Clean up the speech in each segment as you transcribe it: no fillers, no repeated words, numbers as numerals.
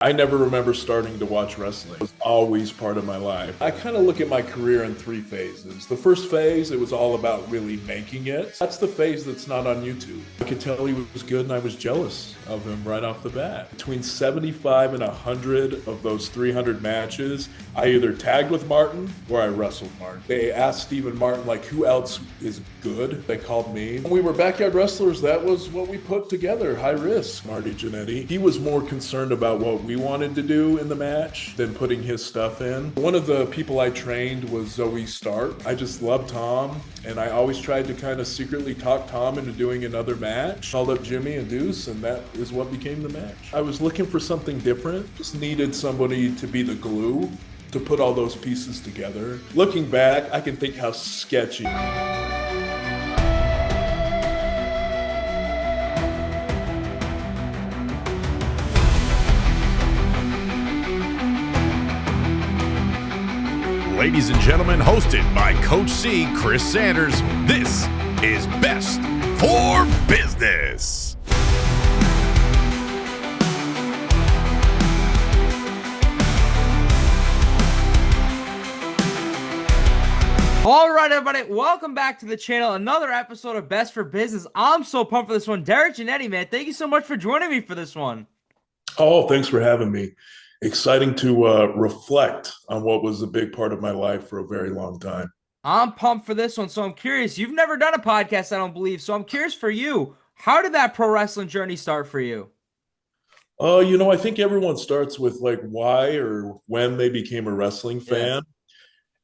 I never remember starting to watch wrestling. It was always part of my life. I kind of look at my career in three phases. The first phase, it was all about really making it. That's the phase that's not on YouTube. I could tell he was good and I was jealous of him right off the bat. Between 75 and 100 of those 300 matches, I either tagged with Martin or I wrestled Martin. They asked Steve and Martin, like, who else is good? They called me. When we were backyard wrestlers, that was what we put together, high risk. Marty Jannetty. He was more concerned about what we wanted to do in the match than putting his stuff in. One of the people I trained was Zoey Stark. I just loved Tom, and I always tried to kind of secretly talk Tom into doing another match. Called up Jimmy and Deuce, and that is what became the match. I was looking for something different, just needed somebody to be the glue to put all those pieces together. Looking back, I can think how sketchy. Ladies and gentlemen, hosted by Coach C, Chris Sanders, this is Best for Business. All right, everybody, welcome back to the channel. Another episode of Best for Business. I'm so pumped for this one. Derrick Jannetty, man, thank you so much for joining me for this one. Oh, thanks for having me. Exciting to reflect on what was a big part of my life for a very long time. I'm pumped for this one, so I'm curious. You've never done a podcast, I don't believe, so I'm curious for you. How did that pro wrestling journey start for you? I think everyone starts with like why or when they became a wrestling fan,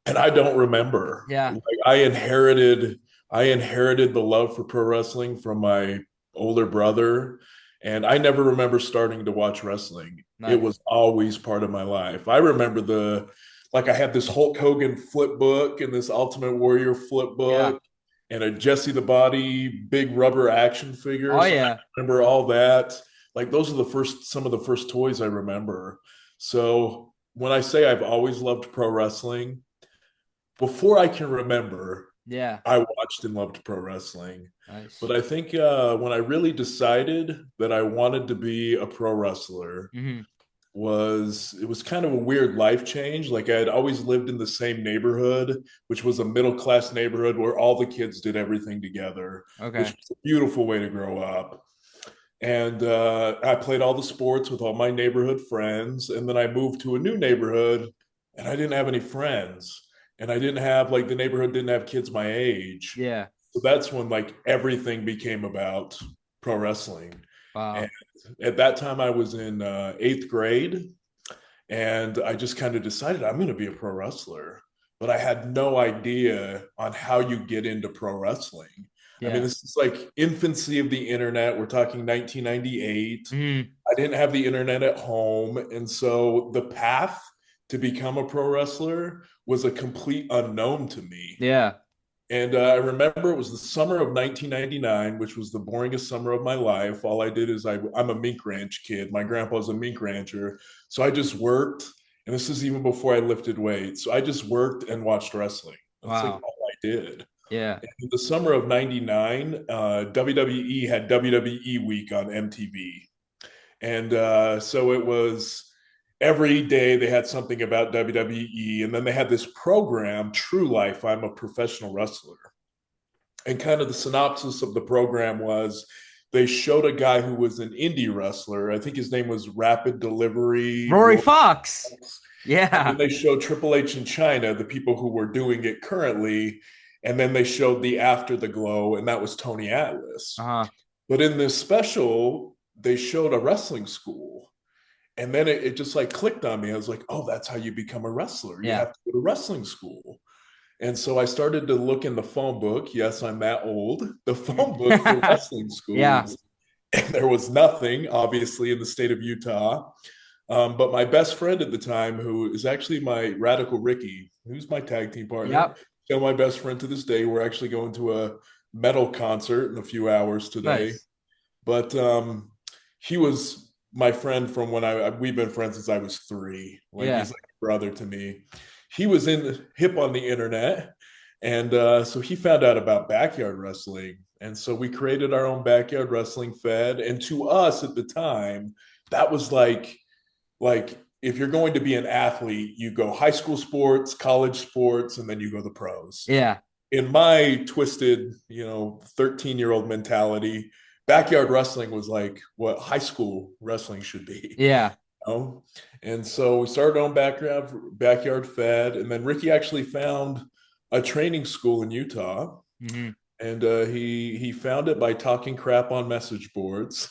and I don't remember. Yeah, like, I inherited the love for pro wrestling from my older brother. And I never remember starting to watch wrestling. Nice. It was always part of my life. I remember I had this Hulk Hogan flip book and this Ultimate Warrior flip book and a Jesse the Body big rubber action figure. Oh, yeah. I remember all that. Like those are some of the first toys I remember. So when I say I've always loved pro wrestling, before I can remember, I watched and loved pro wrestling. Nice. But I think when I really decided that I wanted to be a pro wrestler, it was kind of a weird life change. Like I had always lived in the same neighborhood, which was a middle-class neighborhood where all the kids did everything together, which was a beautiful way to grow up. And I played all the sports with all my neighborhood friends. And then I moved to a new neighborhood and I didn't have any friends. And I didn't have, the neighborhood didn't have kids my age. Yeah. So that's when, everything became about pro wrestling. Wow. And at that time, I was in 8th grade. And I just kind of decided I'm going to be a pro wrestler. But I had no idea on how you get into pro wrestling. Yeah. I mean, this is like infancy of the internet. We're talking 1998. I didn't have the internet at home. And so the path to become a pro wrestler was a complete unknown to me. Yeah. And I remember it was the summer of 1999, which was the boringest summer of my life. All I did is I'm a mink ranch kid. My grandpa's a mink rancher. So I just worked. And this is even before I lifted weights. So I just worked and watched wrestling. That's like all I did. Yeah. And in the summer of 99, WWE had WWE Week on MTV. And so it was every day they had something about WWE, and then they had this program, True Life, I'm a Professional Wrestler. And kind of the synopsis of the program was they showed a guy who was an indie wrestler. I think his name was Rapid Delivery. Rory Fox. Yeah. And then they showed Triple H in China, the people who were doing it currently. And then they showed the After the Glow, and that was Tony Atlas. But in this special, they showed a wrestling school. And then it just clicked on me. I was like, oh, that's how you become a wrestler. You have to go to wrestling school. And so I started to look in the phone book. Yes, I'm that old. The phone book for wrestling schools. Yeah. And there was nothing, obviously, in the state of Utah. But my best friend at the time, who is actually my Radical Ricky, who's my tag team partner, still my best friend to this day. We're actually going to a metal concert in a few hours today. Nice. But he was my friend from when we've been friends since I was 3. He's like a brother to me. He was hip on the internet. And so he found out about backyard wrestling. And so we created our own backyard wrestling fed. And to us at the time, that was like like if you're going to be an athlete, you go high school sports, college sports, and then you go the pros. Yeah. In my twisted, 13-year-old mentality, backyard wrestling was like what high school wrestling should be. Yeah. And so we started on backyard fed, and then Ricky actually found a training school in Utah, and he found it by talking crap on message boards.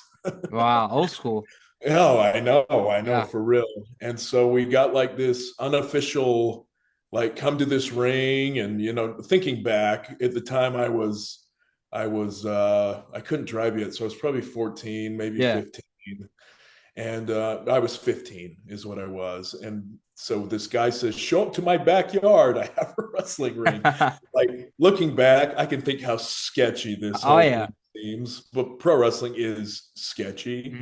Wow, old school. Oh, I know, Yeah. for real. And so we got like this unofficial, like, come to this ring. And, thinking back at the time I couldn't drive yet. So I was probably 14, maybe 15. And I was 15 is what I was. And so this guy says, show up to my backyard. I have a wrestling ring. Like, looking back, I can think how sketchy this whole thing seems. But pro wrestling is sketchy.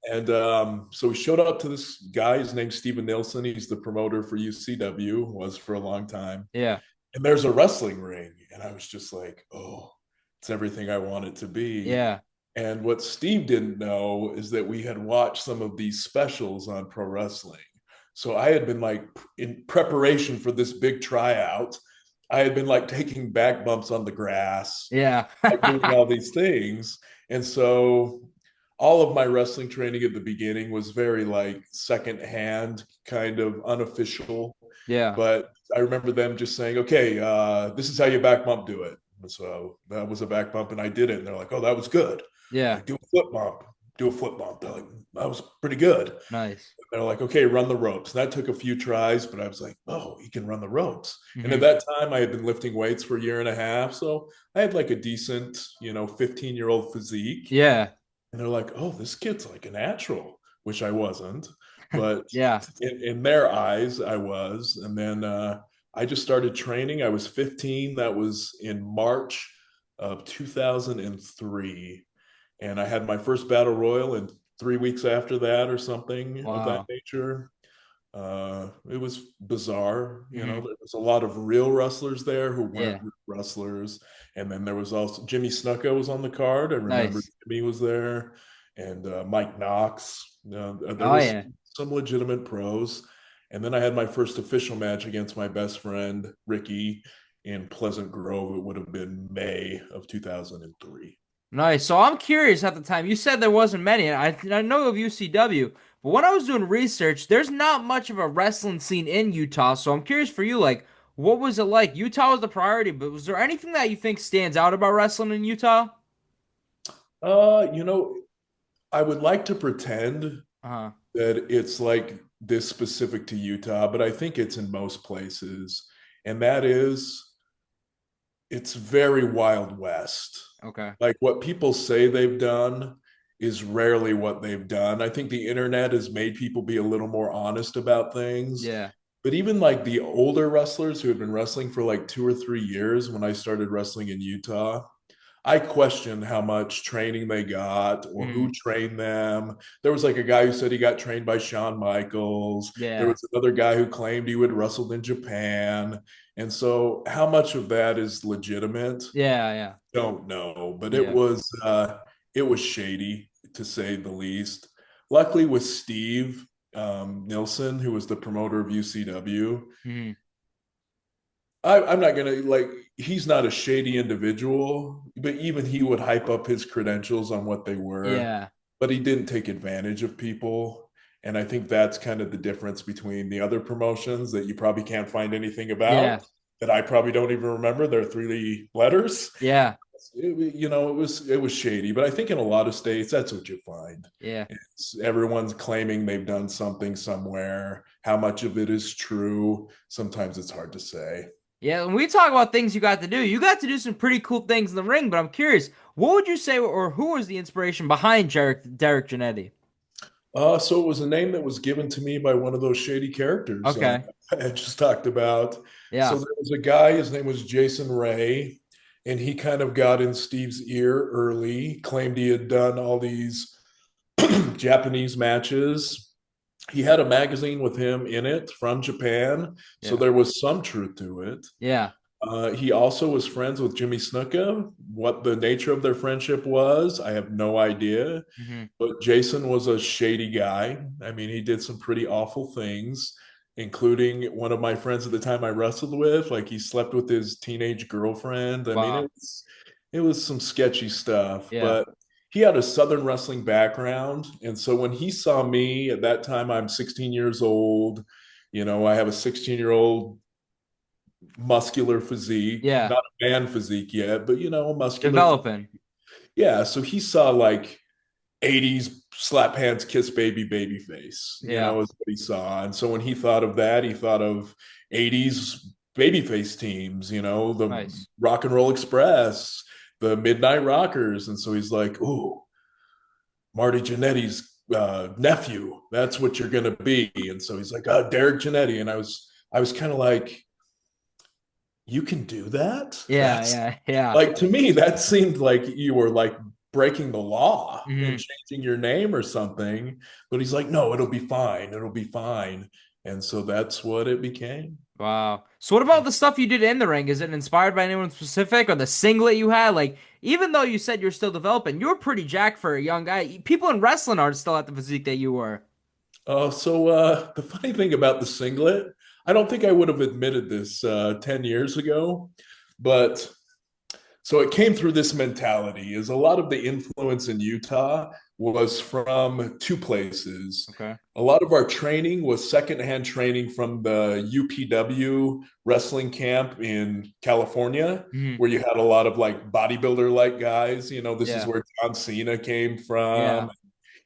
And so we showed up to this guy. His name's Steve Nielsen. He's the promoter for UCW, was for a long time. Yeah. And there's a wrestling ring. And I was just like, oh, it's everything I want it to be. Yeah. And what Steve didn't know is that we had watched some of these specials on pro wrestling. So I had been like, in preparation for this big tryout, I had been like taking back bumps on the grass. Yeah. Like doing all these things. And so all of my wrestling training at the beginning was very like secondhand, kind of unofficial. Yeah. But I remember them just saying, okay, this is how you back bump do it. And so that was a back bump, and I did it. And they're like, oh, that was good. Yeah. Like, do a flip bump. They're like, that was pretty good. Nice. They're like, okay, run the ropes. And that took a few tries, but I was like, oh, he can run the ropes. And at that time, I had been lifting weights for a year and a half. So I had like a decent, 15-year-old physique. Yeah. And they're like, oh, this kid's like a natural, which I wasn't. But yeah, in their eyes, I was. And then I just started training. I was 15. That was in March of 2003. And I had my first battle royal in 3 weeks after that, or something of that nature. It was bizarre. There was a lot of real wrestlers there who weren't real wrestlers. And then there was also Jimmy Snuka was on the card. I remember Jimmy was there, and Mike Knox. There was some legitimate pros. And then I had my first official match against my best friend, Ricky, in Pleasant Grove. It would have been May of 2003. Nice. So I'm curious at the time. You said there wasn't many. I know of UCW, but when I was doing research, there's not much of a wrestling scene in Utah. So I'm curious for you, like, what was it like? Utah was the priority, but was there anything that you think stands out about wrestling in Utah? I would like to pretend that it's like this specific to Utah, but I think it's in most places. And that is, it's very Wild West. Okay. Like, what people say they've done is rarely what they've done. I think the internet has made people be a little more honest about things. Yeah. But even like the older wrestlers who had been wrestling for like 2 or 3 years, when I started wrestling in Utah, I questioned how much training they got or who trained them. There was like a guy who said he got trained by Shawn Michaels. Yeah. There was another guy who claimed he would wrestled in Japan. And so how much of that is legitimate? Yeah. Don't know. But it was shady, to say the least. Luckily with Steve Nielsen, who was the promoter of UCW, I'm not gonna, like, he's not a shady individual, but even he would hype up his credentials on what they were. Yeah. But he didn't take advantage of people. And I think that's kind of the difference between the other promotions that you probably can't find anything about, that I probably don't even remember. They're 3 letters. Yeah. It was shady, but I think in a lot of states, that's what you find. Yeah. Everyone's claiming they've done something somewhere. How much of it is true? Sometimes it's hard to say. Yeah, when we talk about things you got to do some pretty cool things in the ring, but I'm curious, what would you say, or who was the inspiration behind Derrick Jannetty? So it was a name that was given to me by one of those shady characters I just talked about. Yeah. So there was a guy, his name was Jason Ray, and he kind of got in Steve's ear early, claimed he had done all these Japanese matches. He had a magazine with him in it from Japan, so there was some truth to it. Yeah. He also was friends with Jimmy Snuka. What the nature of their friendship was, I have no idea. But Jason was a shady guy. I mean, he did some pretty awful things, including one of my friends at the time I wrestled with. Like he slept with his teenage girlfriend. I mean, Wow. it was some sketchy stuff. Yeah. But he had a Southern wrestling background, and so when he saw me at that time, I'm 16 years old. I have a 16-year-old muscular physique, Yeah. not a man physique yet, but a muscular Developing. physique. Yeah, so he saw like 80s slap hands, kiss baby face, Yeah. is what he saw. And so when he thought of that, he thought of 80s babyface teams, the Nice. Rock and Roll Express, the Midnight Rockers. And so he's like, ooh, Marty Jannetty's nephew, that's what you're gonna be. And so he's like, Derrick Jannetty. And I was kind of like, you can do that? Yeah. That's Yeah. like, to me, that seemed like you were like breaking the law Yeah. and changing your name or something. But he's like, no, it'll be fine. It'll be fine. And so that's what it became. Wow. So what about the stuff you did in the ring? Is it inspired by anyone specific or the singlet you had? Like, even though you said you're still developing, you were pretty jacked for a young guy. People in wrestling aren't still at the physique that you were. So the funny thing about the singlet, I don't think I would have admitted this 10 years ago, but so it came through this mentality is a lot of the influence in Utah was from two places. Okay. A lot of our training was secondhand training from the UPW wrestling camp in California, where you had a lot of like bodybuilder like guys. This is Yeah. where John Cena came Yeah. from,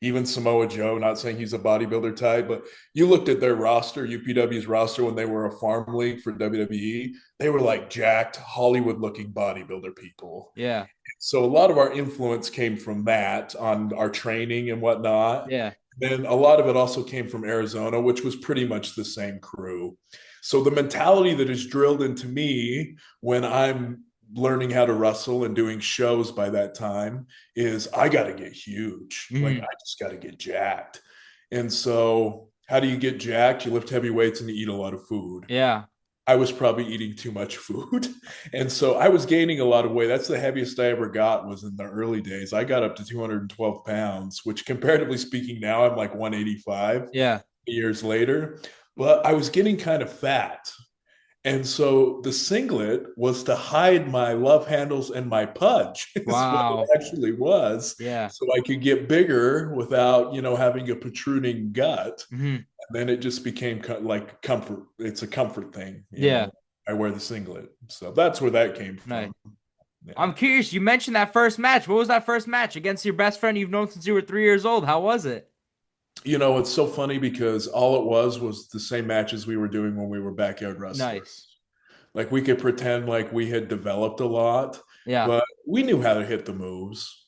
even Samoa Joe, not saying he's a bodybuilder type, but you looked at their roster, UPW's roster, when they were a farm league for WWE, they were like jacked, Hollywood looking bodybuilder people. Yeah. So a lot of our influence came from that on our training and whatnot. Yeah. Then a lot of it also came from Arizona, which was pretty much the same crew. So the mentality that is drilled into me when I'm learning how to wrestle and doing shows by that time is I got to get huge. Like I just got to get jacked. And so how do you get jacked? You lift heavy weights and you eat a lot of food. Yeah. I was probably eating too much food. And so I was gaining a lot of weight. That's the heaviest I ever got was in the early days. I got up to 212 pounds, which comparatively speaking now I'm like 185 Yeah. years later. But I was getting kind of fat. And so the singlet was to hide my love handles and my pudge is Wow. what it actually was. Yeah. So I could get bigger without, having a protruding gut. And then it just became like comfort. It's a comfort thing. Yeah. I wear the singlet. So that's where that came from. Nice. Yeah. I'm curious. You mentioned that first match. What was that first match against your best friend you've known since you were 3 years old? How was it? It's so funny because all it was the same matches we were doing when we were backyard wrestlers. Nice. Like we could pretend like we had developed a lot, Yeah. but we knew how to hit the moves,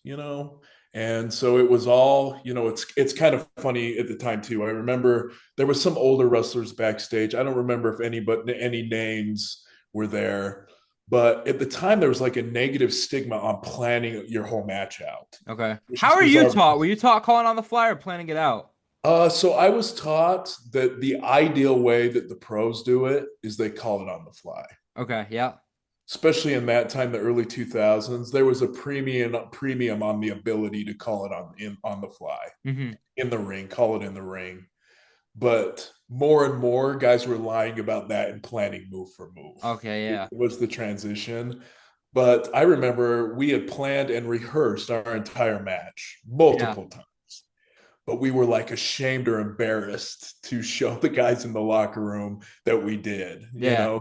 And so it was all, it's kind of funny at the time too. I remember there was some older wrestlers backstage. I don't remember if any names were there, but at the time there was like a negative stigma on planning your whole match out. Okay. How are you taught? Were you taught calling on the fly or planning it out? So I was taught that the ideal way that the pros do it is they call it on the fly. Okay. Yeah. Especially in that time, the early 2000s, there was a premium on the ability to call it on the fly in the ring, call it in the ring. But more and more guys were lying about that and planning move for move. Okay. Yeah. It was the transition. But I remember we had planned and rehearsed our entire match multiple times. But we were like ashamed or embarrassed to show the guys in the locker room that we did. So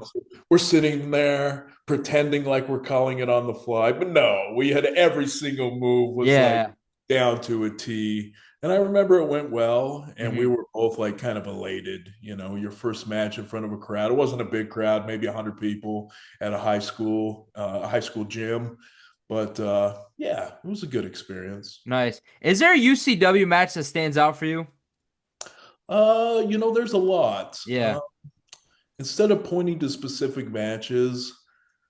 we're sitting there pretending like we're calling it on the fly, but no, we had every single move was like down to a T. And I remember it went well, and we were both like kind of elated. Your first match in front of a crowd. It wasn't a big crowd, maybe 100 people at a high school gym. But yeah, it was a good experience. Nice. Is there a UCW match that stands out for you? There's a lot. Yeah. Instead of pointing to specific matches,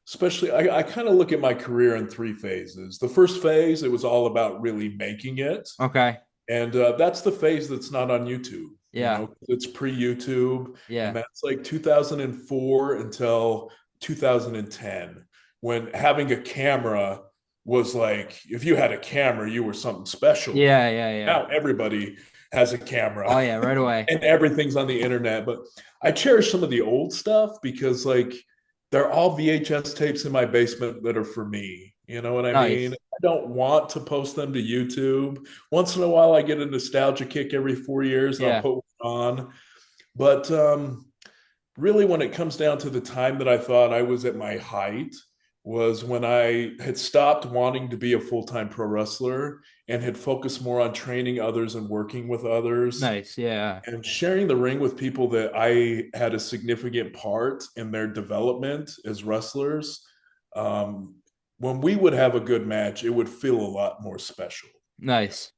especially I kind of look at my career in three phases. The first phase, it was all about really making it. Okay. And that's the phase that's not on YouTube. Yeah. It's pre-YouTube. Yeah. And that's like 2004 until 2010, when having a camera was like, if you had a camera, you were something special. Yeah, yeah, yeah. Now everybody has a camera. Oh yeah, right away. And everything's on the internet. But I cherish some of the old stuff because like they're all VHS tapes in my basement that are for me. You know what I mean? I don't want to post them to YouTube. Once in a while, I get a nostalgia kick every 4 years and I'll put one on. But really, when it comes down to the time that I thought I was at my height, was when I had stopped wanting to be a full-time pro wrestler and had focused more on training others and working with others. Nice, yeah. And sharing the ring with people that I had a significant part in their development as wrestlers. When we would have a good match, it would feel a lot more special. Nice.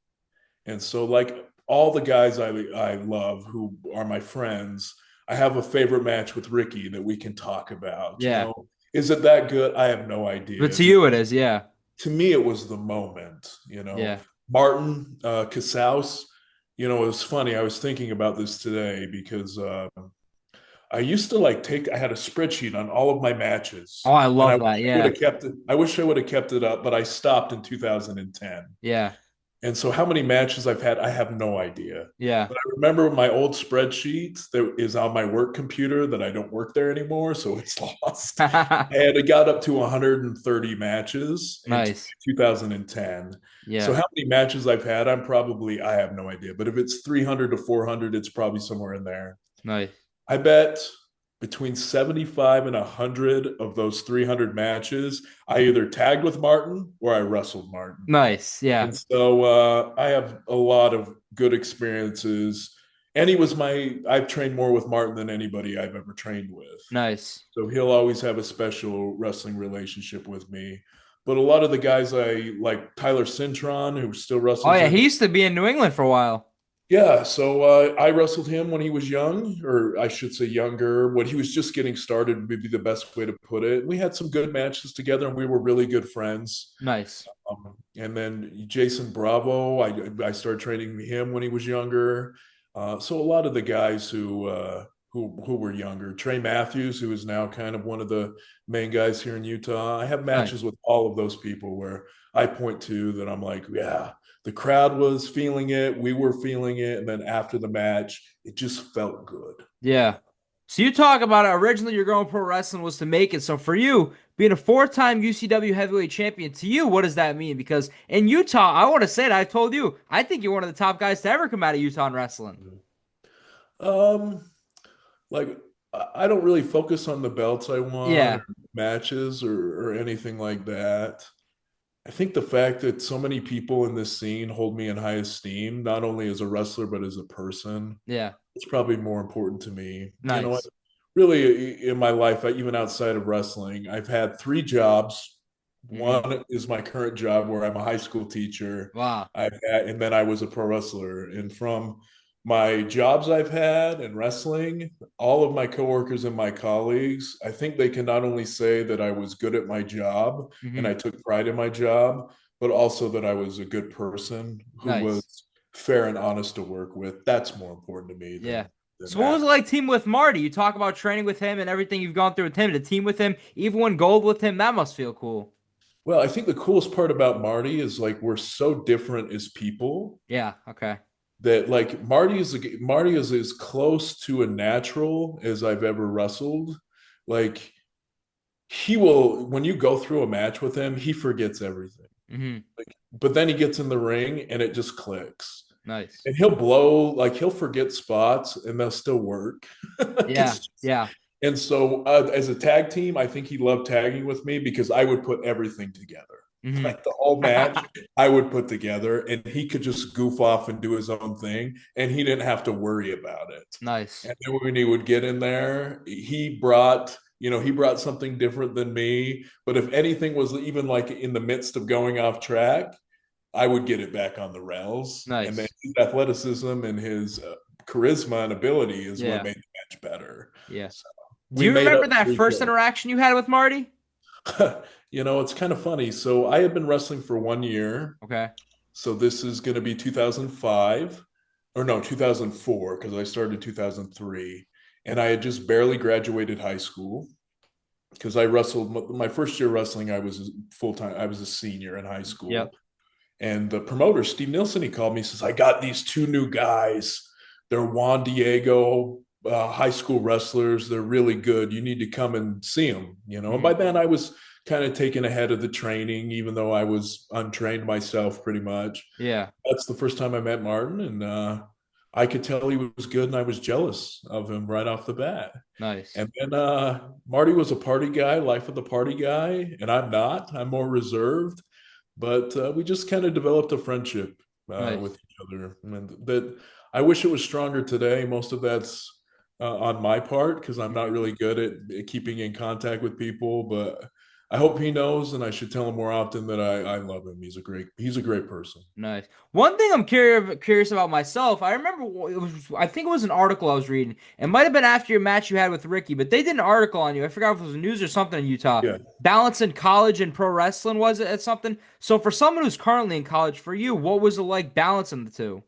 And so like all the guys I love who are my friends, I have a favorite match with Ricky that we can talk about. Yeah. You know? Is it that good? I have no idea. But to you it is, yeah. To me, it was the moment, you know. Yeah. Martin Casaus, you know, it was funny. I was thinking about this today because I used to I had a spreadsheet on all of my matches. Oh, I love that. Yeah. I wish I would have kept it up, but I stopped in 2010. Yeah. And so how many matches I've had, I have no idea. Yeah. But I remember my old spreadsheet that is on my work computer that I don't work there anymore, so it's lost. And it got up to 130 matches in 2010. Yeah. So how many matches I've had, I have no idea. But if it's 300 to 400, it's probably somewhere in there. Nice. I bet between 75 and 100 of those 300 matches, I either tagged with Martin or I wrestled Martin. Nice, yeah. And so I have a lot of good experiences. And I've trained more with Martin than anybody I've ever trained with. Nice. So he'll always have a special wrestling relationship with me. But a lot of the guys like Tyler Cintron, who still wrestles. Oh, yeah, he used to be in New England for a while. Yeah, so I wrestled him when he was young, or I should say younger, when he was just getting started would be the best way to put it. We had some good matches together, and we were really good friends. Nice. And then Jason Bravo, I started training him when he was younger. So a lot of the guys who were younger, Trey Matthews, who is now kind of one of the main guys here in Utah. I have matches with all of those people where I point to that I'm like, yeah. The crowd was feeling it. We were feeling it. And then after the match, it just felt good. Yeah. So you talk about it. Originally, your goal in pro wrestling was to make it. So for you, being a 4-time UCW Heavyweight Champion, to you, what does that mean? Because in Utah, I want to say it. I told you, I think you're one of the top guys to ever come out of Utah in wrestling. Like, I don't really focus on the belts I won, or matches or anything like that. I think the fact that so many people in this scene hold me in high esteem, not only as a wrestler, but as a person. Yeah. It's probably more important to me. Nice. You know, really in my life, even outside of wrestling, I've had 3 jobs. One is my current job where I'm a high school teacher. Wow. And then I was a pro wrestler. And from my jobs I've had in wrestling, all of my coworkers and my colleagues, I think they can not only say that I was good at my job and I took pride in my job, but also that I was a good person who was fair and honest to work with. That's more important to me. Than so what was it like teaming with Marty? You talk about training with him and everything you've gone through with him. To team with him, even win gold with him, that must feel cool. Well, I think the coolest part about Marty is like we're so different as people. Yeah, okay. That like Marty is as close to a natural as I've ever wrestled. Like he will, when you go through a match with him, he forgets everything. Like, but then he gets in the ring and it just clicks. Nice. And he'll forget spots and they'll still work. Yeah. And so as a tag team, I think he loved tagging with me because I would put everything together. Like the whole match I would put together and he could just goof off and do his own thing and he didn't have to worry about it. Nice. And then when he would get in there, he brought something different than me. But if anything was even like in the midst of going off track, I would get it back on the rails. Nice. And then his athleticism and his charisma and ability is what made the match better. Yes. So do you remember that first interaction you had with Marty? You know, it's kind of funny. So I had been wrestling for 1 year. Okay. So this is going to be 2005 or no, 2004 because I started in 2003 and I had just barely graduated high school. because I wrestled my first year wrestling. I was full-time. I was a senior in high school. Yep. And the promoter, Steve Nielsen, he called me, says, I got these two new guys. They're Juan Diego high school wrestlers. They're really good. You need to come and see them, you know. And by then I was kind of taken ahead of the training, even though I was untrained myself pretty much. Yeah. That's the first time I met Martin, and I could tell he was good, and I was jealous of him right off the bat. Nice. And then Marty was a party guy, life of the party guy, and I'm not. I'm more reserved. But we just kind of developed a friendship Nice. with each other. And that I wish it was stronger today. Most of that's on my part because I'm not really good at keeping in contact with people. But I hope he knows, and I should tell him more often that I love him. He's a great person. Nice. One thing I'm curious about myself, I remember I think it was an article I was reading. It might have been after your match you had with Ricky, but they did an article on you. I forgot if it was news or something in Utah. Yeah. Balancing college and pro wrestling, was it, at something? So for someone who's currently in college, for you, what was it like balancing the two?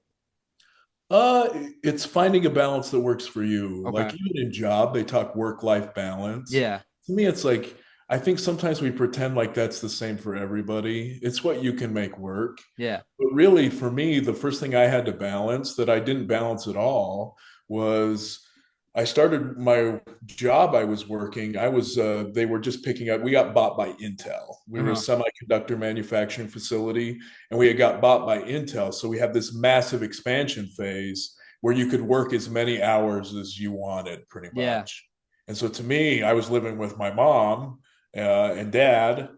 It's finding a balance that works for you. Okay. Like even in job, they talk work-life balance. Yeah. To me, it's like I think sometimes we pretend like that's the same for everybody. It's what you can make work. Yeah. But really, for me, the first thing I had to balance that I didn't balance at all was I started my job I was working. They were just picking up, we got bought by Intel. We were a semiconductor manufacturing facility, and we had got bought by Intel. So we had this massive expansion phase where you could work as many hours as you wanted, pretty much. Yeah. And so to me, I was living with my mom and dad.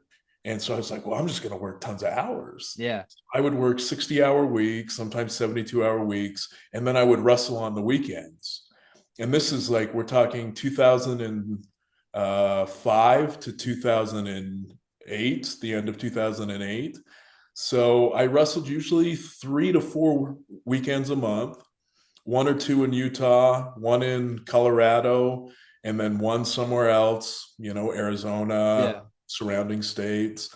And so I was like, well, I'm just going to work tons of hours. Yeah. I would work 60-hour weeks, sometimes 72-hour weeks, and then I would wrestle on the weekends. And this is like, we're talking 2005 to 2008, the end of 2008. So I wrestled usually 3 to 4 weekends a month, 1 or 2 in Utah, 1 in Colorado, and then 1 somewhere else, you know, Arizona, surrounding states.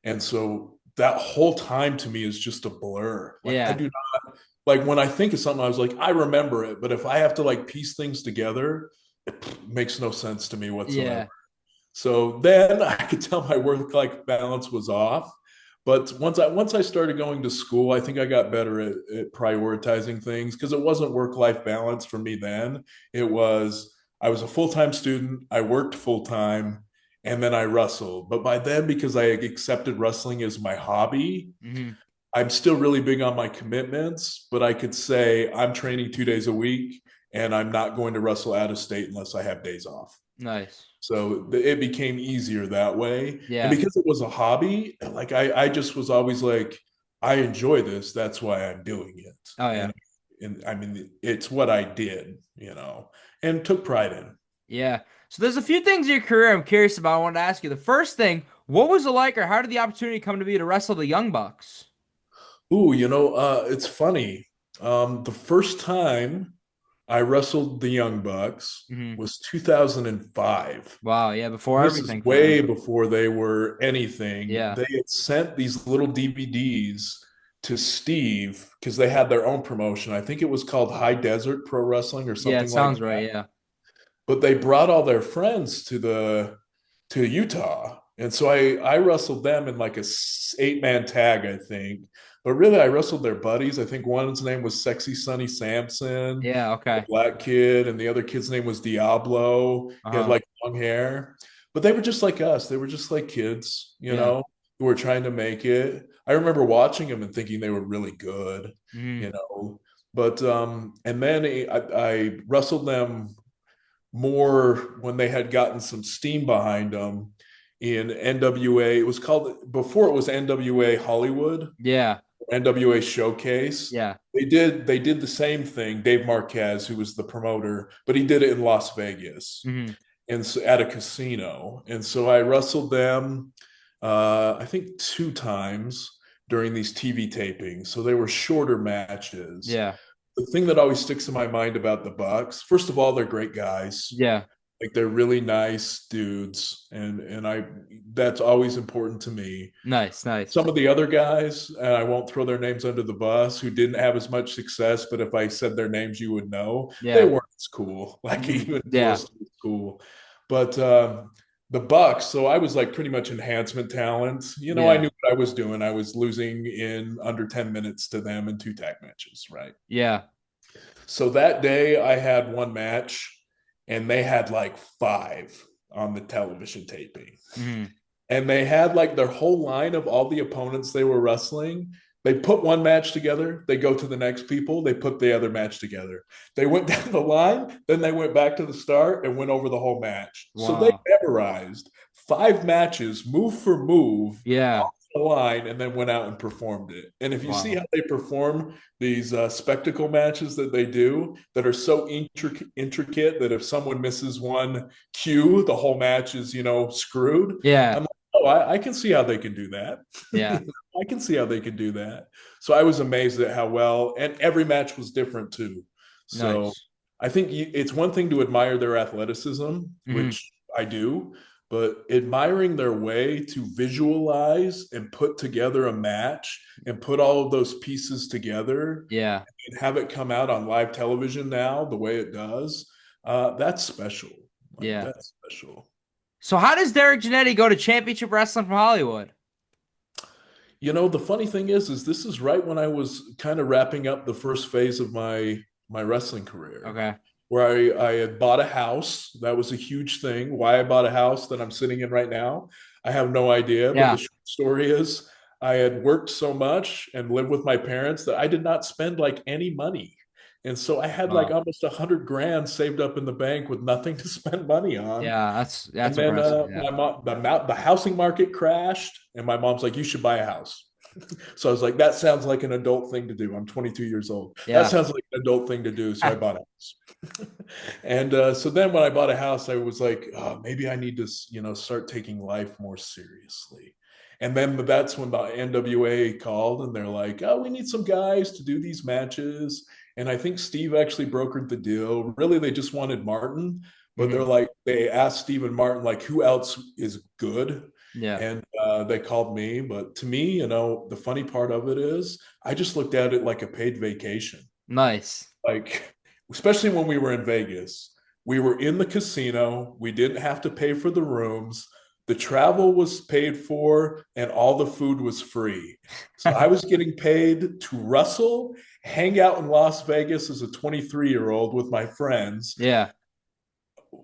And so that whole time to me is just a blur. Like I do not, like when I think of something, I was like, I remember it, but if I have to like piece things together, it makes no sense to me whatsoever. Yeah. So then I could tell my work-life balance was off. But once I started going to school, I think I got better at prioritizing things because it wasn't work-life balance for me then. It was, I was a full-time student, I worked full-time, and then I wrestled. But by then, because I accepted wrestling as my hobby, I'm still really big on my commitments, but I could say I'm training 2 days a week and I'm not going to wrestle out of state unless I have days off. Nice. So it became easier that way. Yeah. And because it was a hobby, like I just was always like, I enjoy this. That's why I'm doing it. Oh, yeah. And I mean, it's what I did, you know, and took pride in. Yeah. So there's a few things in your career I'm curious about. I wanted to ask you. The first thing, what was it like, or how did the opportunity come to be to wrestle the Young Bucks? Ooh, you know, it's funny. The first time I wrestled the Young Bucks was 2005. Wow, yeah, before this everything. Is way before they were anything. Yeah. They had sent these little DVDs to Steve because they had their own promotion. I think it was called High Desert Pro Wrestling or something like that. Yeah, it sounds right, yeah. But they brought all their friends to Utah. And so I wrestled them in like a 8-man tag, I think. But really, I wrestled their buddies. I think one's name was Sexy Sonny Sampson. Yeah, okay. The black kid, and the other kid's name was Diablo. He had like long hair. But they were just like us. They were just like kids, you know, who were trying to make it. I remember watching them and thinking they were really good, you know. But and then I wrestled them more when they had gotten some steam behind them in NWA. It was called, before it was NWA Hollywood. Yeah. NWA Showcase. Yeah. They did the same thing. Dave Marquez, who was the promoter, but he did it in Las Vegas and so at a casino. And so I wrestled them I think 2 times during these TV tapings. So they were shorter matches. Yeah. The thing that always sticks in my mind about the Bucks, first of all, they're great guys. Yeah. Like they're really nice dudes, and that's always important to me. Nice. Some of the other guys, and I won't throw their names under the bus, who didn't have as much success, but if I said their names, you would know. They weren't as cool, like even close to as cool. But the Bucks. So I was like pretty much enhancement talent. You know, I Yeah. knew what I was doing. I was losing in under 10 minutes to them in 2 tag matches, right? Yeah. So that day I had one match and they had like 5 on the television taping. Hmm. And they had like their whole line of all the opponents they were wrestling. They put one match together, they go to the next people, they put the other match together. They went down the line, then they went back to the start and went over the whole match. So they Wow. memorized 5 matches, move for move, Yeah. off the line, and then went out and performed it. And if you see Wow. how they perform these spectacle matches that they do that are so intricate that if someone misses one cue, the whole match is, screwed. Yeah. I'm Oh, I can see how they can do that. Yeah. I can see how they can do that. So I was amazed at how well, and every match was different too. So Nice. I think it's one thing to admire their athleticism, Hmm. which I do, but admiring their way to visualize and put together a match and put all of those pieces together Yeah. and have it come out on live television now the way it does, that's special. Like, Yeah. that's special. So how does Derrick Jannetty go to Championship Wrestling from Hollywood? The funny thing is this is right when I was kind of wrapping up the first phase of my wrestling career, Okay. where I had bought a house. That was a huge thing. Why I bought a house that I'm sitting in right now, I have no idea. But Yeah. the short story is, I had worked so much and lived with my parents that I did not spend like any money, and so I had like Wow. almost 100 grand saved up in the bank with nothing to spend money on. Yeah. That's And then impressive. Yeah. my mom, the housing market crashed, and my mom's like, "You should buy a house." So I was like, "That sounds like an adult thing to do. I'm 22 years old. That Yeah. sounds like an adult thing to do." So I bought a house. And so then when I bought a house, I was like, oh, maybe I need to, start taking life more seriously. And then that's when the NWA called, and they're like, "Oh, we need some guys to do these matches." And I think Steve actually brokered the deal. Really, they just wanted Martin, but Hmm. they asked Steve and Martin, like, who else is good? Yeah. And they called me. But to me, the funny part of it is I just looked at it like a paid vacation. Nice. Like, especially when we were in Vegas, we were in the casino. We didn't have to pay for the rooms. The travel was paid for, and all the food was free. So I was getting paid to wrestle, hang out in Las Vegas as a 23-year-old with my friends. Yeah.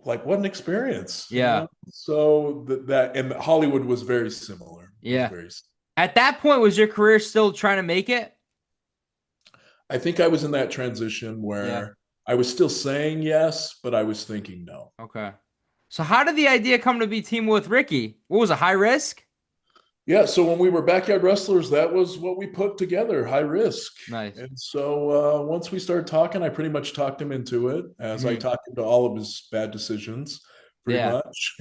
Like, what an experience, Yeah. So that and Hollywood was very similar. Was Yeah. very. At that point, was your career still trying to make it? I think I was in that transition Yeah. where I was still saying yes, but I was thinking no. Okay. So how did the idea come to be teaming with Ricky? What was a high risk? Yeah, so when we were backyard wrestlers, that was what we put together, high risk. Nice. And so once we started talking, I pretty much talked him into it, as I Hmm. talked him to all of his bad decisions, pretty Yeah. much.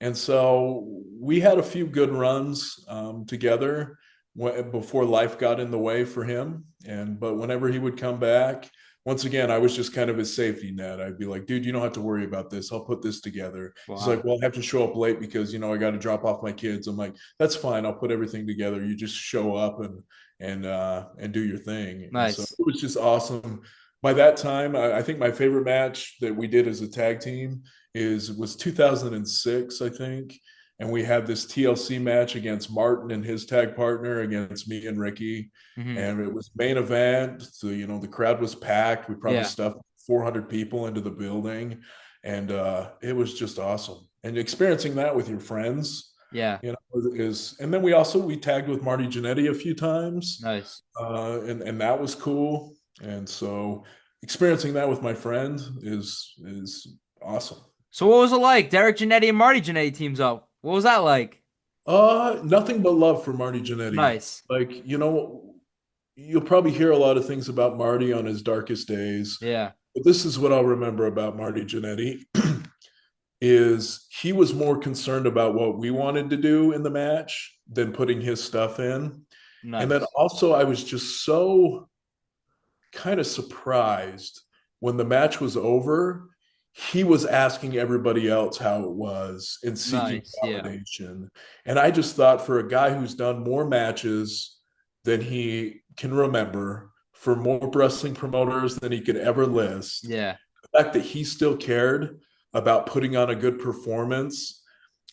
And so we had a few good runs together before life got in the way for him. But whenever he would come back, once again, I was just kind of his safety net. I'd be like, "Dude, you don't have to worry about this. I'll put this together." He's Wow. like, "Well, I have to show up late because, I got to drop off my kids." I'm like, "That's fine. I'll put everything together. You just show up and do your thing." And so Nice. it was just awesome. By that time, I think my favorite match that we did as a tag team was 2006, I think. And we had this TLC match against Martin and his tag partner against me and Ricky. Hmm. And it was main event. So, the crowd was packed. We probably Yeah. stuffed 400 people into the building. And it was just awesome. And experiencing that with your friends, Yeah. and then we tagged with Marty Jannetty a few times. Nice. And that was cool. And so experiencing that with my friend is awesome. So what was it like? Derrick Jannetty and Marty Jannetty teams up. What was that like? Nothing but love for Marty Jannetty. Nice. Like, you'll probably hear a lot of things about Marty on his darkest days, Yeah. but this is what I'll remember about Marty Jannetty is he was more concerned about what we wanted to do in the match than putting his stuff in. And then Nice. also I was just so kind of surprised when the match was over. He was asking everybody else how it was and seeking Nice. Yeah. validation. And I just thought, for a guy who's done more matches than he can remember, for more wrestling promoters than he could ever list, Yeah. the fact that he still cared about putting on a good performance.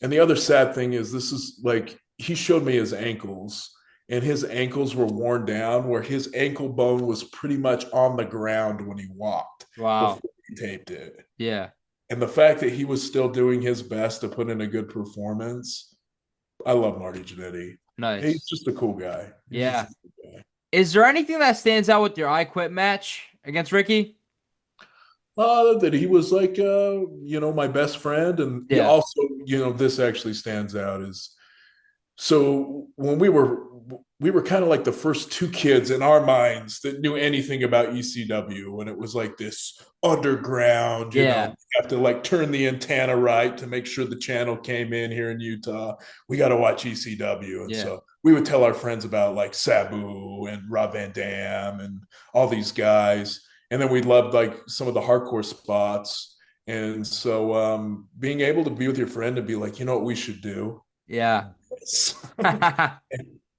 And the other sad thing is, this is like, he showed me his ankles, and his ankles were worn down, where his ankle bone was pretty much on the ground when he walked Wow. before he taped it. Yeah. And the fact that he was still doing his best to put in a good performance, I love Marty Jannetty. Nice. He's just a cool guy. Yeah. Cool guy. Is there anything that stands out with your I Quit match against Ricky? That he was like, my best friend. And also, this actually stands out is, so when we were kind of like the first two kids in our minds that knew anything about ECW, and it was like this underground, you have to like turn the antenna right to make sure the channel came in here in Utah. We got to watch ECW. And so we would tell our friends about like Sabu and Rob Van Dam and all these guys. And then we loved like some of the hardcore spots. And so being able to be with your friend and be like, you know what we should do? Yeah.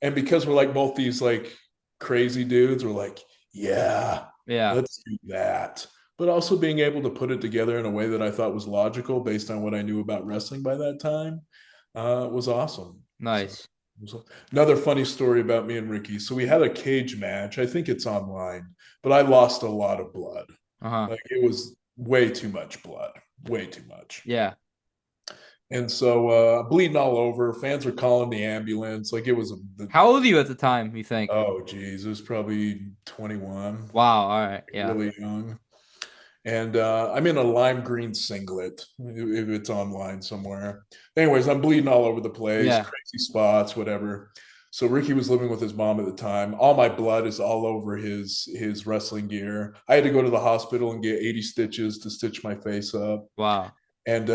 and because we're like both these like crazy dudes, we're like, yeah, let's do that. But also being able to put it together in a way that I thought was logical based on what I knew about wrestling by that time was awesome. Nice. So, another funny story about me and Ricky. So we had a cage match. I think it's online, but I lost a lot of blood. Like it was way too much blood, way too much. Yeah. And so bleeding all over. Fans were calling the ambulance. Like it was. How old are you at the time, you think? Oh, geez. It was probably 21. Wow. All right. Yeah. Really young. And I'm in a lime green singlet, if it's online somewhere. Anyways, I'm bleeding all over the place, crazy spots, whatever. So Ricky was living with his mom at the time. All my blood is all over his wrestling gear. I had to go to the hospital and get 80 stitches to stitch my face up. Wow. And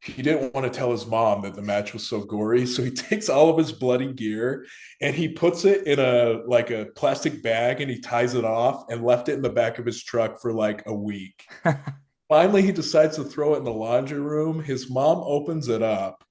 he didn't want to tell his mom that the match was so gory. So he takes all of his bloody gear and he puts it in a plastic bag and he ties it off and left it in the back of his truck for like a week. Finally, he decides to throw it in the laundry room. His mom opens it up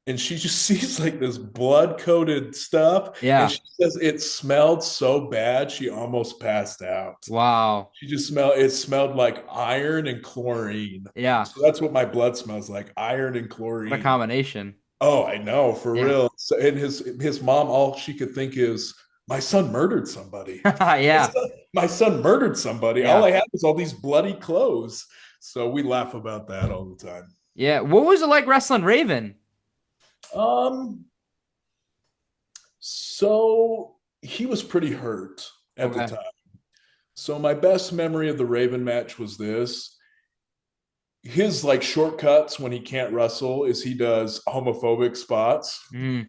and she just sees like this blood-coated stuff. Yeah. And she says it smelled so bad, she almost passed out. Wow. It smelled like iron and chlorine. Yeah. So that's what my blood smells like, iron and chlorine. What a combination. Oh, I know, for real. So, and his mom, all she could think is, my son murdered somebody. My son murdered somebody. Yeah. All I had was all these bloody clothes. So we laugh about that all the time. Yeah. What was it like wrestling Raven? So he was pretty hurt at the time. So my best memory of the Raven match was this. His like shortcuts when he can't wrestle is he does homophobic spots. And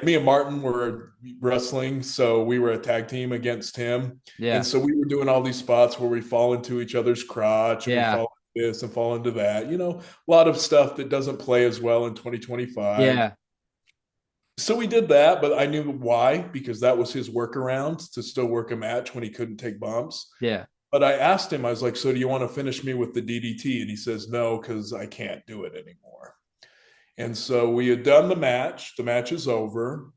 me and Martin were wrestling, so we were a tag team against him. Yeah. And so we were doing all these spots where we fall into each other's crotch and we fall into this and fall into that. A lot of stuff that doesn't play as well in 2025. Yeah. So we did that, but I knew why, because that was his workaround to still work a match when he couldn't take bumps. Yeah. But I asked him, I was like, so do you want to finish me with the DDT? And he says, no, because I can't do it anymore. And so we had done the match. The match is over.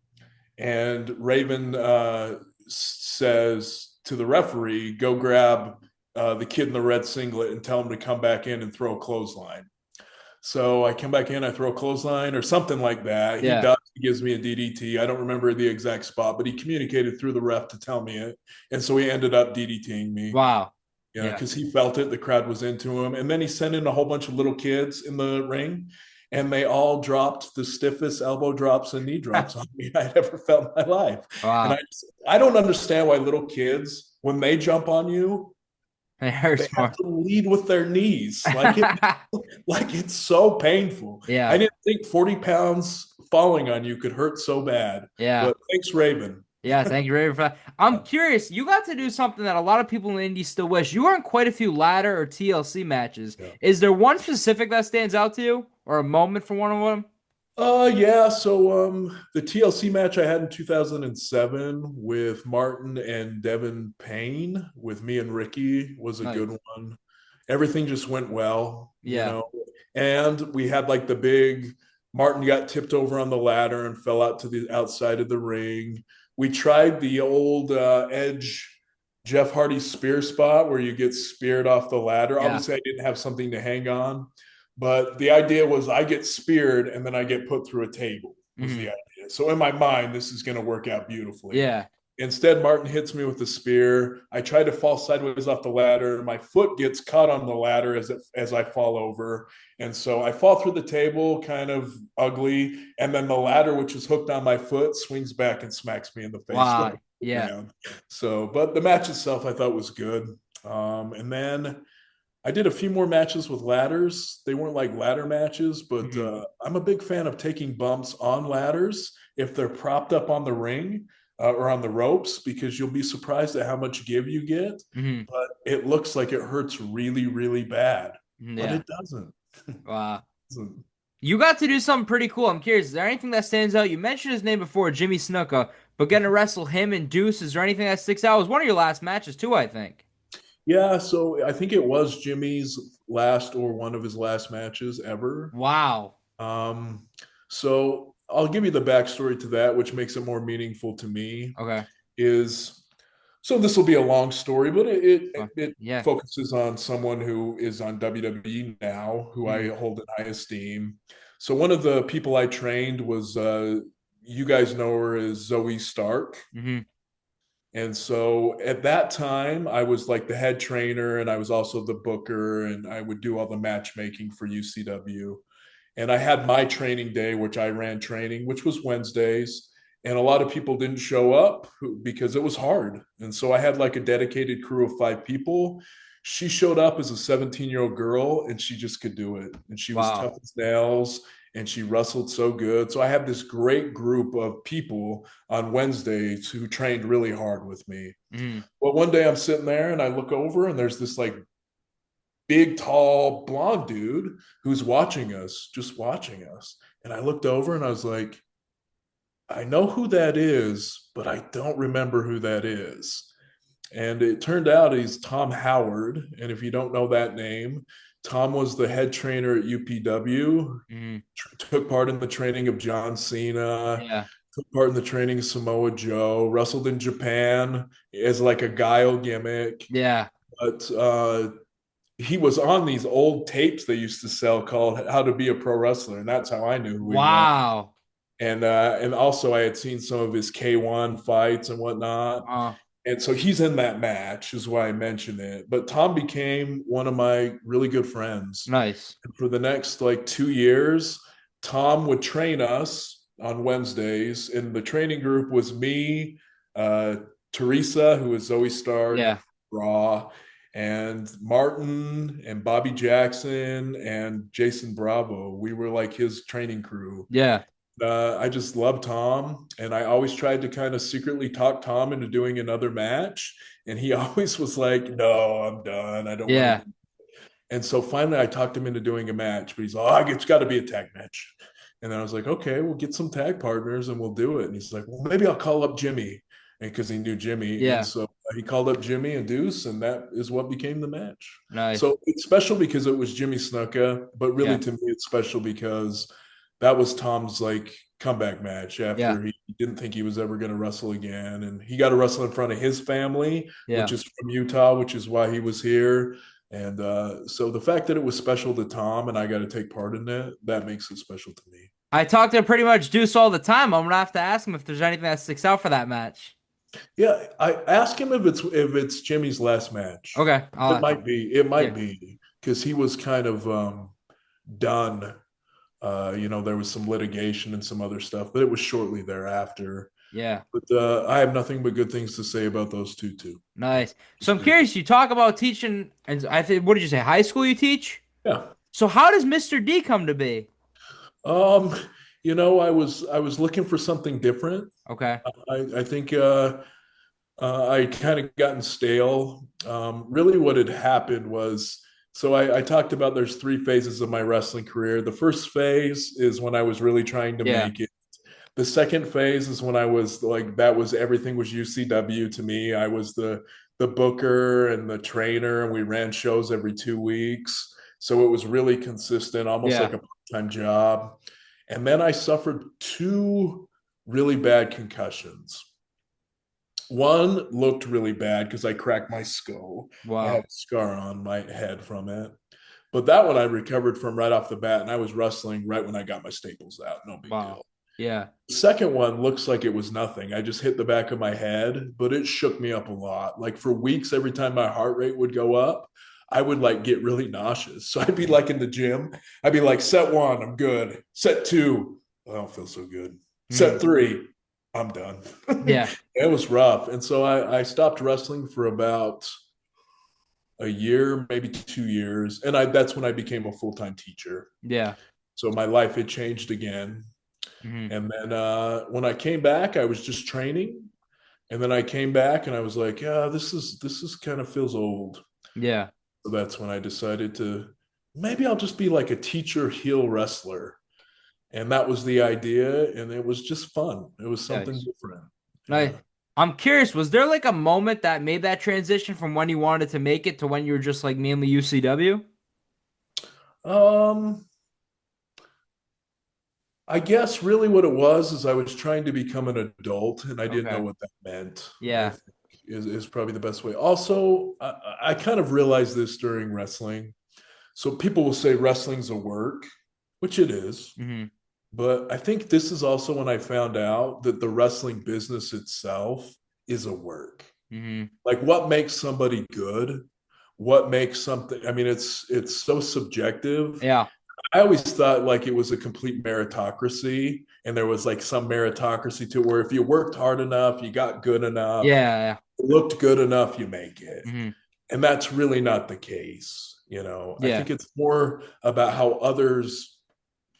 And Raven says to the referee, go grab the kid in the red singlet and tell him to come back in and throw a clothesline. So I come back in, I throw a clothesline or something like that. Yeah. He does. He gives me a DDT. I don't remember the exact spot, but he communicated through the ref to tell me it. And so he ended up DDTing me. Wow. Because he felt it. The crowd was into him. And then he sent in a whole bunch of little kids in the ring, and they all dropped the stiffest elbow drops and knee drops on me I'd ever felt in my life. Wow. And I don't understand why little kids, when they jump on you, they have to lead with their knees. Like it's so painful. Yeah. I didn't think 40 pounds falling on you could hurt so bad. Yeah. But thanks, Raven. Yeah, thank you, Raven, for that. I'm curious, you got to do something that a lot of people in the indies still wish. You were in quite a few ladder or TLC matches. Yeah. Is there one specific that stands out to you, or a moment for one of them? Yeah. So the TLC match I had in 2007 with Martin and Devin Payne with me and Ricky was a good one. Everything just went well. Yeah. And we had like the big Martin got tipped over on the ladder and fell out to the outside of the ring. We tried the old Edge Jeff Hardy's spear spot where you get speared off the ladder. Yeah. Obviously, I didn't have something to hang on, but the idea was I get speared and then I get put through a table was the idea. So in my mind, this is going to work out beautifully. Yeah. Instead, Martin hits me with the spear. I try to fall sideways off the ladder. My foot gets caught on the ladder as I fall over. And so I fall through the table, kind of ugly. And then the ladder, which is hooked on my foot, swings back and smacks me in the face. Wow. Yeah. Man. So, but the match itself I thought was good. And then I did a few more matches with ladders. They weren't like ladder matches, but I'm a big fan of taking bumps on ladders if they're propped up on the ring. Or on the ropes, because you'll be surprised at how much give you get. But it looks like it hurts really, really bad. But it doesn't. Wow. You got to do something pretty cool. I'm curious, is there anything that stands out? You mentioned his name before, Jimmy Snuka, but getting to wrestle him and Deuce, is there anything that sticks out? It was one of your last matches too, I think. Yeah, so I think it was Jimmy's last or one of his last matches ever. Wow. So I'll give you the backstory to that, which makes it more meaningful to me. Okay. So this will be a long story, but it focuses on someone who is on WWE now, who I hold in high esteem. So one of the people I trained was, you guys know her as Zoey Stark. And so at that time, I was like the head trainer, and I was also the booker, and I would do all the matchmaking for UCW. And I had my training day, which I ran training, which was Wednesdays. And a lot of people didn't show up because it was hard. And so I had like a dedicated crew of 5 people. She showed up as a 17-year-old girl, and she just could do it. And she was tough as nails, and she wrestled so good. So I have this great group of people on Wednesdays who trained really hard with me. Well, one day I'm sitting there and I look over, and there's this like big, tall, blonde dude who's watching us, just watching us. And I looked over and I was like, I know who that is, but I don't remember who that is. And it turned out he's Tom Howard. And if you don't know that name, Tom was the head trainer at UPW, took part in the training of John Cena, took part in the training of Samoa Joe, wrestled in Japan as like a guile gimmick. Yeah. But he was on these old tapes they used to sell called How to Be a Pro Wrestler, and that's how I knew who he was. And also I had seen some of his K1 fights and whatnot. And so he's in that match, is why I mentioned it. But Tom became one of my really good friends. Nice. And for the next like 2 years, Tom would train us on Wednesdays, and the training group was me, Teresa, who was Zoey Stark, Raw, and Martin and Bobby Jackson and Jason Bravo. We were like his training crew. Yeah. I just love Tom, and I always tried to kind of secretly talk Tom into doing another match, and he always was like, no, I'm done, I don't want to. And so finally I talked him into doing a match, but he's like, oh, it's got to be a tag match. And then I was like, okay, we'll get some tag partners and we'll do it. And he's like, well, maybe I'll call up Jimmy, because he knew Jimmy. And so he called up Jimmy and Deuce, and that is what became the match. Nice. So it's special because it was Jimmy Snuka, but really to me it's special because that was Tom's like comeback match after he didn't think he was ever going to wrestle again. And he got to wrestle in front of his family, which is from Utah, which is why he was here. And so the fact that it was special to Tom and I got to take part in it, that makes it special to me. I talk to pretty much Deuce all the time. I'm going to have to ask him if there's anything that sticks out for that match. Yeah, I ask him if it's Jimmy's last match. Okay. It might be. It might be, because he was kind of done. There was some litigation and some other stuff, but it was shortly thereafter. Yeah. But I have nothing but good things to say about those two too. Nice. So I'm curious, you talk about teaching, and I think, what did you say, high school you teach? Yeah. So how does Mr. D come to be? I was looking for something different. Okay. I think I kind of gotten stale. Really what had happened was, so I talked about there's 3 phases of my wrestling career. The first phase is when I was really trying to make it. The second phase is when I was like, that was everything was UCW to me. I was the booker and the trainer, and we ran shows every 2 weeks. So it was really consistent, almost like a part-time job. And then I suffered 2 really bad concussions. One looked really bad because I cracked my skull. I Wow. have a scar on my head from it. But that one I recovered from right off the bat, and I was wrestling right when I got my staples out. No big Wow. deal. Yeah. The second one looks like it was nothing. I just hit the back of my head, but it shook me up a lot. Like for weeks, every time my heart rate would go up, I would like get really nauseous. So I'd be like in the gym. I'd be like, set one, I'm good. Set two, I don't feel so good. Set Mhm. three, I'm done. Yeah. It was rough. And so I stopped wrestling for about a year, maybe 2 years. And that's when I became a full-time teacher. Yeah. So my life had changed again. Hmm. And then when I came back, I was just training. And then I came back and I was like, yeah, this is kind of feels old. Yeah. So that's when I decided to maybe I'll just be like a teacher heel wrestler. And that was the idea. And it was just fun. It was something Nice. different. Nice. Yeah. I'm curious, was there like a moment that made that transition from when you wanted to make it to when you were just like mainly UCW? Um, I guess really what it was is I was trying to become an adult and I didn't know Okay. what that meant. I Yeah. think is probably the best way. Also, I kind of realized this during wrestling. So people will say wrestling's a work, which it is. Hmm. But I think this is also when I found out that the wrestling business itself is a work. Hmm. Like what makes somebody good? What makes something, I mean, it's so subjective. Yeah. I always thought like it was a complete meritocracy and there was like some meritocracy to it where if you worked hard enough, you got good enough, Yeah. looked good enough, you make it. Yeah. Hmm. And that's really not the case. You know, I Yeah. think it's more about how others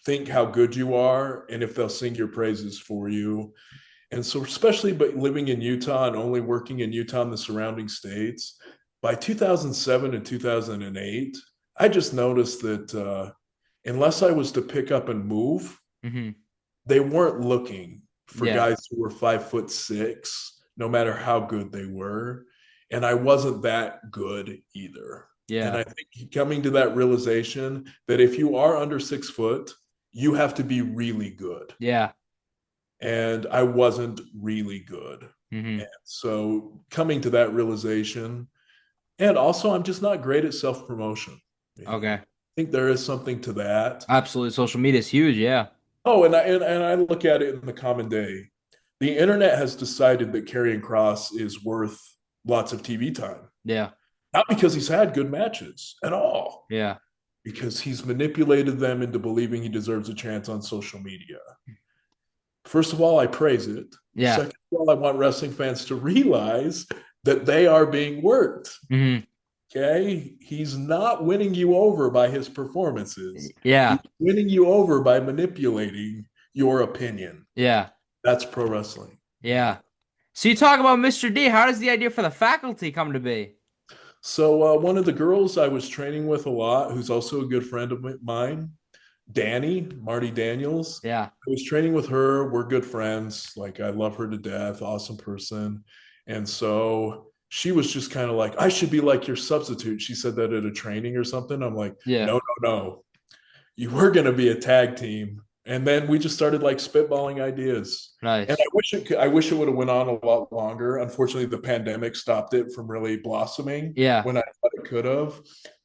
think how good you are and if they'll sing your praises for you. And so, especially but living in Utah and only working in Utah and the surrounding states, by 2007 and 2008, I just noticed that unless I was to pick up and move, Hmm. they weren't looking for Yeah. guys who were 5'6", no matter how good they were. And I wasn't that good either. And Yeah. I think coming to that realization that if you are under 6 foot, you have to be really good. Yeah. And I wasn't really good. Hmm. And so coming to that realization, and also I'm just not great at self promotion. Okay. I think there is something to that. Absolutely. Social media is huge. Yeah. Oh, and I look at it in the common day. The internet has decided that Karrion Kross is worth lots of TV time, Yeah. not because he's had good matches at all, Yeah. because he's manipulated them into believing he deserves a chance on social media. First of all, I praise it. Yeah. Second of all, I want wrestling fans to realize that they are being worked. Hmm. Okay. He's not winning you over by his performances. Yeah. He's winning you over by manipulating your opinion. Yeah. That's pro wrestling. Yeah. So you talk about Mr. D. How does the idea for the faculty come to be? So one of the girls I was training with a lot, who's also a good friend of mine, Danny, Marti Daniels. Yeah. I was training with her. We're good friends. Like I love her to death. Awesome person. And so she was just kind of like, I should be like your substitute. She said that at a training or something. I'm like, Yeah. no. You were going to be a tag team. And then we just started like spitballing ideas. And Nice. I wish it would have went on a lot longer. Unfortunately, the pandemic stopped it from really blossoming Yeah. when I thought it could have.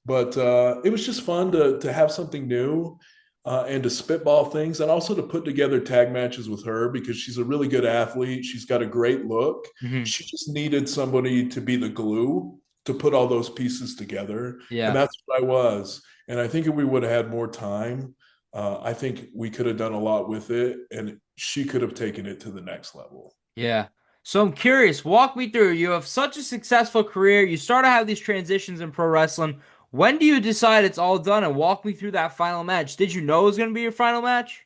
But it was just fun to have something new and to spitball things and also to put together tag matches with her because she's a really good athlete. She's got a great look. Hmm. She just needed somebody to be the glue to put all those pieces together. And Yeah. that's what I was. And I think if we would have had more time, I think we could have done a lot with it, and she could have taken it to the next level. Yeah. So I'm curious, walk me through. You have such a successful career. You start to have these transitions in pro wrestling. When do you decide it's all done and walk me through that final match? Did you know it was going to be your final match?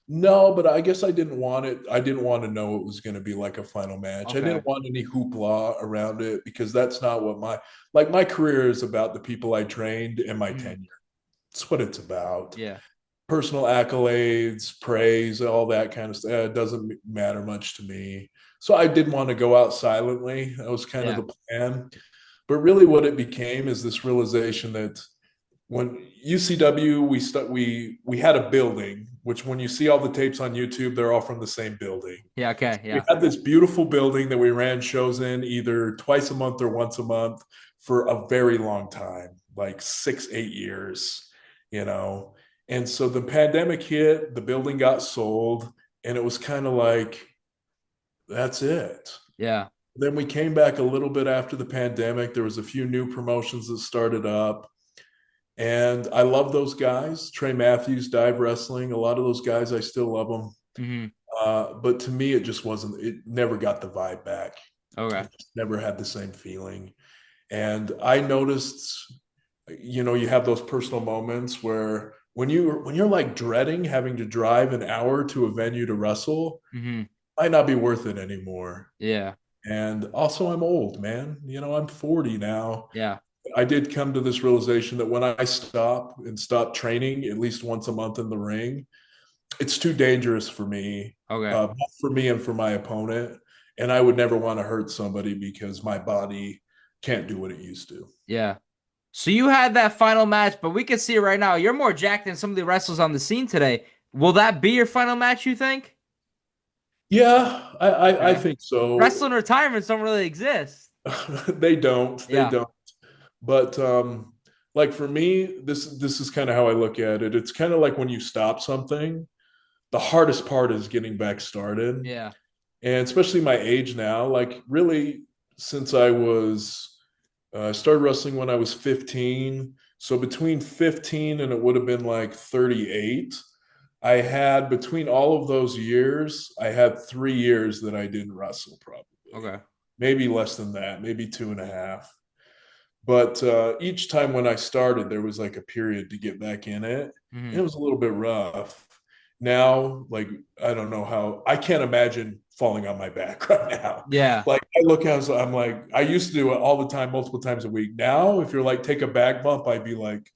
No, but I guess I didn't want it. I didn't want to know it was going to be like a final match. I Okay. didn't want any hoopla around it because that's not what my career is about the people I trained and my Mhm. tenure. It's what it's about. Yeah. Personal accolades, praise, all that kind of stuff. It doesn't matter much to me. So I did want to go out silently. That was kind of Yeah. the plan. But really what it became is this realization that when UCW, we had a building, which when you see all the tapes on YouTube, they're all from the same building. Yeah, okay, We yeah. had this beautiful building that we ran shows in either twice a month or once a month for a very long time, like 6, 8 years, you know. And so the pandemic hit, the building got sold, and it was kind of like, that's it. Yeah. Then we came back a little bit after the pandemic. There was a few new promotions that started up. And I love those guys. Trey Matthews, Dive Wrestling, a lot of those guys, I still love them. But to me, it just wasn't, it never got the vibe back. Okay. It just never had the same feeling. And I noticed, you know, you have those personal moments where when you're like dreading having to drive an hour to a venue to wrestle, might not be worth it anymore. Yeah. And also I'm old, man. You know, I'm 40 now. Yeah. I did come to this realization that when I stop training at least once a month in the ring, it's too dangerous for me, Okay. both for me and for my opponent. And I would never want to hurt somebody because my body can't do what it used to. Yeah. So you had that final match, but we can see it right now. You're more jacked than some of the wrestlers on the scene today. Will that be your final match, you think? Yeah, I think so. Wrestling retirements don't really exist. They don't. They don't. But like for me, this is kind of how I look at it. It's kind of like when you stop something, the hardest part is getting back started. Yeah. And especially my age now, like really since I started wrestling when I was 15. So between 15 and it would have been like 38, I had between all of those years, I had 3 years that I didn't wrestle probably. Okay. Maybe less than that, maybe 2.5. But each time when I started, there was like a period to get back in it. And it was a little bit rough. Now, like, I don't know how, I can't imagine falling on my back right now. Yeah. Like, I look at, I'm like, I used to do it all the time, multiple times a week. Now, if you're like, take a back bump, I'd be like,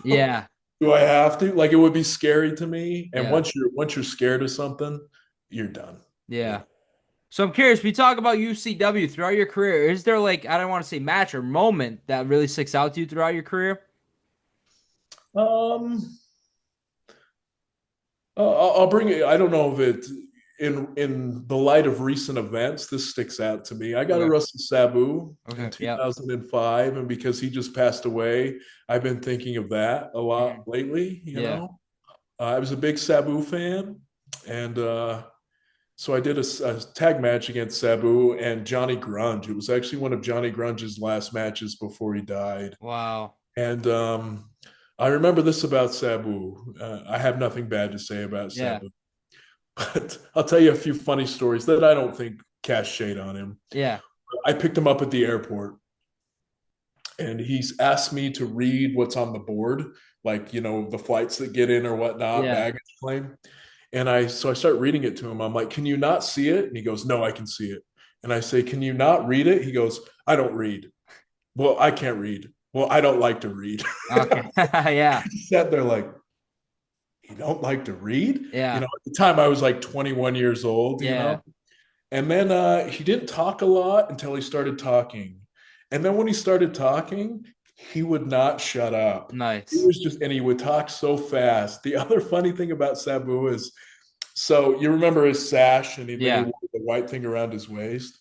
yeah. Do I have to? Like, it would be scary to me. And once you're scared of something, you're done. Yeah. So I'm curious, we talk about UCW throughout your career. Is there like, I don't want to say match or moment that really sticks out to you throughout your career? I'll bring it. I don't know if it in the light of recent events, this sticks out to me. I got to wrestle Sabu in 2005, and because he just passed away, I've been thinking of that a lot lately. You know, I was a big Sabu fan, and so I did a tag match against Sabu and Johnny Grunge. It was actually one of Johnny Grunge's last matches before he died. Wow. And I remember this about Sabu. I have nothing bad to say about Sabu. But I'll tell you a few funny stories that I don't think cast shade on him. Yeah. I picked him up at the airport, and he's asked me to read what's on the board, like, you know, the flights that get in or whatnot, baggage claim. And I start reading it to him. I'm like, can you not see it? And he goes, no, I can see it. And I say, can you not read it? He goes, I don't read. Well, I can't read. Well, I don't like to read. Okay. Yeah. He sat there like, you don't like to read? Yeah. You know, at the time I was like 21 years old, you know? And then he didn't talk a lot until he started talking. And then when he started talking, he would not shut up. Nice. He was just, and he would talk so fast. The other funny thing about Sabu is, so you remember his sash and he wore the white thing around his waist.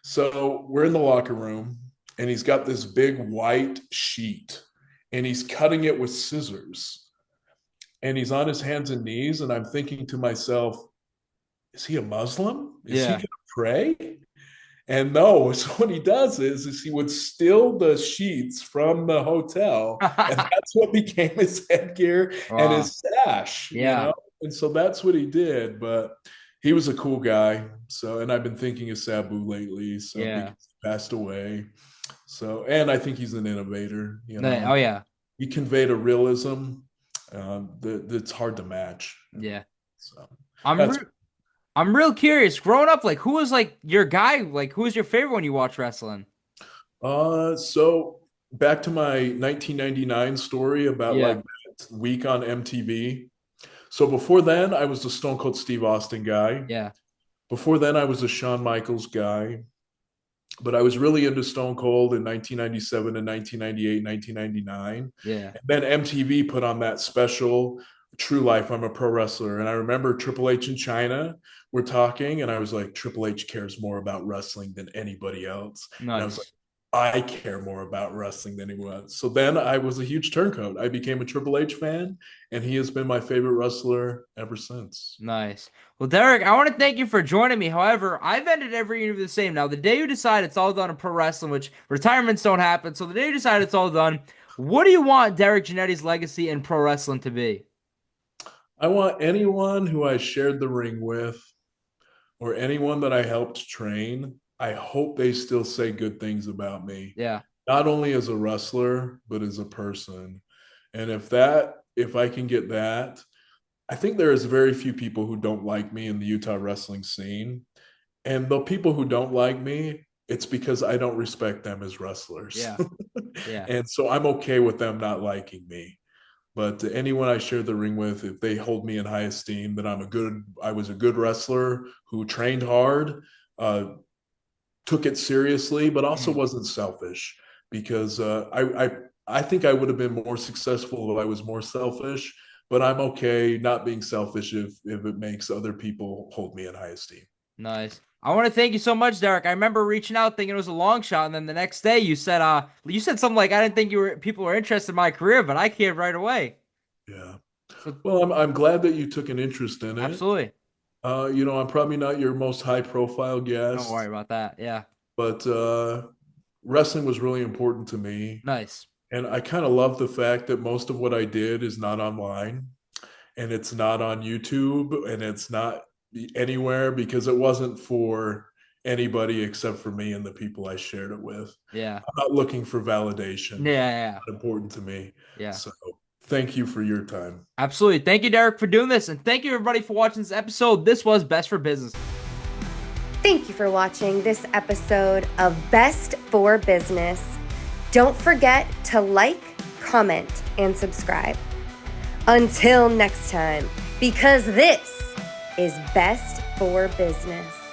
So we're in the locker room and he's got this big white sheet and he's cutting it with scissors. And he's on his hands and knees. And I'm thinking to myself, is he a Muslim? Is he going to pray? And no, so what he does is he would steal the sheets from the hotel, and that's what became his headgear and his sash. You know? And so that's what he did. But he was a cool guy. So, and I've been thinking of Sabu lately. So he passed away. So, and I think he's an innovator. You know? Oh yeah, he conveyed a realism that's hard to match. Yeah. So I'm real curious. Growing up, like, who was like your guy? Like, who was your favorite when you watched wrestling? So back to my 1999 story about like that week on MTV. So before then, I was the Stone Cold Steve Austin guy. Yeah. Before then, I was a Shawn Michaels guy. but I was really into Stone Cold in 1997 and 1998, 1999. Yeah. And then MTV put on that special True Life, I'm a Pro Wrestler. And I remember Triple H and China were talking, and I was like, Triple H cares more about wrestling than anybody else. Nice. And I was like, I care more about wrestling than anyone else. So then I was a huge turncoat. I became a Triple H fan, and he has been my favorite wrestler ever since. Nice. Well, Derrick, I want to thank you for joining me. However, I've ended every interview the same. Now, the day you decide it's all done in pro wrestling, which retirements don't happen, so the day you decide it's all done, what do you want Derrick Jannetty's legacy in pro wrestling to be? I want anyone who I shared the ring with or anyone that I helped train, I hope they still say good things about me. Yeah. Not only as a wrestler, but as a person. And if I can get that, I think there is very few people who don't like me in the Utah wrestling scene. And the people who don't like me, it's because I don't respect them as wrestlers. Yeah. Yeah. And so I'm okay with them not liking me. But to anyone I share the ring with, if they hold me in high esteem, that I was a good wrestler who trained hard, took it seriously, but also wasn't selfish. Because I think I would have been more successful if I was more selfish. But I'm okay not being selfish if it makes other people hold me in high esteem. Nice. I want to thank you so much, Derrick. I remember reaching out thinking it was a long shot, and then the next day you said something like, I didn't think people were interested in my career, but I came right away. Yeah. Well, I'm glad that you took an interest in it. Absolutely. I'm probably not your most high profile guest. Don't worry about that. Yeah. But wrestling was really important to me. Nice. And I kind of love the fact that most of what I did is not online, and it's not on YouTube, and it's not anywhere, because it wasn't for anybody except for me and the people I shared it with. Yeah. I'm not looking for validation. Yeah. It's important to me. Yeah. So thank you for your time. Absolutely. Thank you, Derrick, for doing this. And thank you, everybody, for watching this episode. This was Best for Business. Thank you for watching this episode of Best for Business. Don't forget to like, comment, and subscribe. Until next time, because this is Best for Business.